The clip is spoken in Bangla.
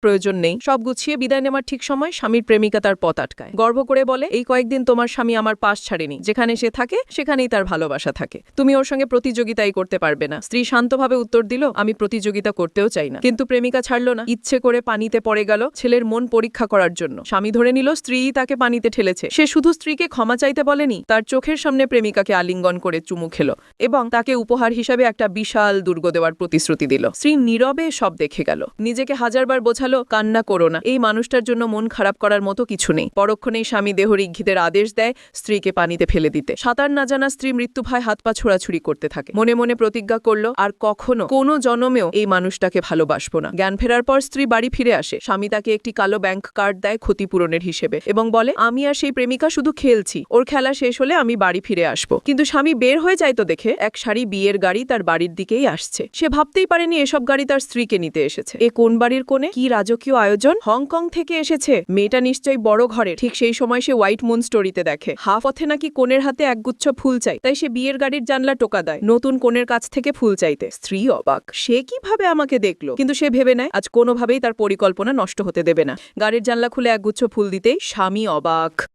প্রয়োজন নেই। সব গুছিয়ে বিদায় নেওয়ার ঠিক সময় স্বামীর প্রেমিকা তার পথ আটকায়। গর্ব করে বলে, এই কয়েকদিন তোমার স্বামী আমার পাশ ছাড়েনি, যেখানে সে থাকে সেখানেই তার ভালোবাসা থাকে, তুমি ওর সঙ্গে প্রতিযোগিতাই করতে পারবে না। স্ত্রী শান্তভাবে উত্তর দিল, আমি প্রতিযোগিতা করতেও চাই না। কিন্তু প্রেমিকা ছাড়ল না, ইচ্ছে করে পানিতে পড়ে গেল ছেলের মন পরীক্ষা করার জন্য। স্বামী ধরে নিল স্ত্রীই তাকে পানিতে ঠেলেছে। সে শুধু স্ত্রীকে ক্ষমা চাইতে বলেনি, তার চোখের সামনে প্রেমিকাকে আলিঙ্গন করে চুমু খেল এবং তাকে উপহার হিসাবে একটা বিশাল দুর্গ দেওয়ার প্রতিশ্রুতি দিল। স্ত্রী নীরবে সব দেখে গেল, নিজেকে হাজারবার বোঝালো, কান্না করো না, এই মানুষটার জন্য মন খারাপ করার মতো কিছু নেই। পরক্ষণেই স্বামী দেহরিঘ্যিতের আদেশ দেয় স্ত্রীকে পানিতে ফেলে দিতে। সাঁতার না জানা স্ত্রী মৃত্যু ভয় হাত পা ছোড়াছুড়ি করতে থাকে। মনে মনে প্রতিজ্ঞা করলো, আর কখনো কোনো জনমেও এই মানুষটাকে ভালোবাসবো না। জ্ঞান ফেরার পর স্ত্রী বাড়ি ফিরে আসে। স্বামী তাকে একটি কালো ব্যাংক কার্ড দেয় ক্ষতিপূরণের হিসেবে এবং বলে, আমি আর সেই প্রেমিকা শুধু খেলছি, ওর খেলা শেষ হলে আমি বাড়ি ফিরে আসবো। কিন্তু স্বামী বের হয়ে যায় তো দেখে এক সারি বিয়ের গাড়ি তার বাড়ির দিকেই আসছে। সে ভাবতেই পারেনি এসব গাড়ি তার স্ত্রীকে নিতে এসেছে। এ কোন বাড়ির কোণে, কি রাজকীয় আয়োজন! হংকং থেকে এসেছে, মেয়েটা নিশ্চয়ই বড় ঘরের। ঠিক সেই সময় সে হোয়াইট মুন স্টোরিতে দেখে হাফ পথে নাকি কোণের হাতে একগুচ্ছ ফুল চাই, তাই সে বিয়ের গাড়ির জানলা টোকা দেয় নতুন কোণের কাছ থেকে ফুল চাইতে। স্ত্রী অবাক, সে কিভাবে আমাকে দেখলো, কিন্তু সে ভেবে নেয় আজ কোনোভাবেই তার পরিকল্পনা নষ্ট হতে দেবে না। গাড়ির জানলা খুলে একগুচ্ছ ফুল দিতেই স্বামী অবাক।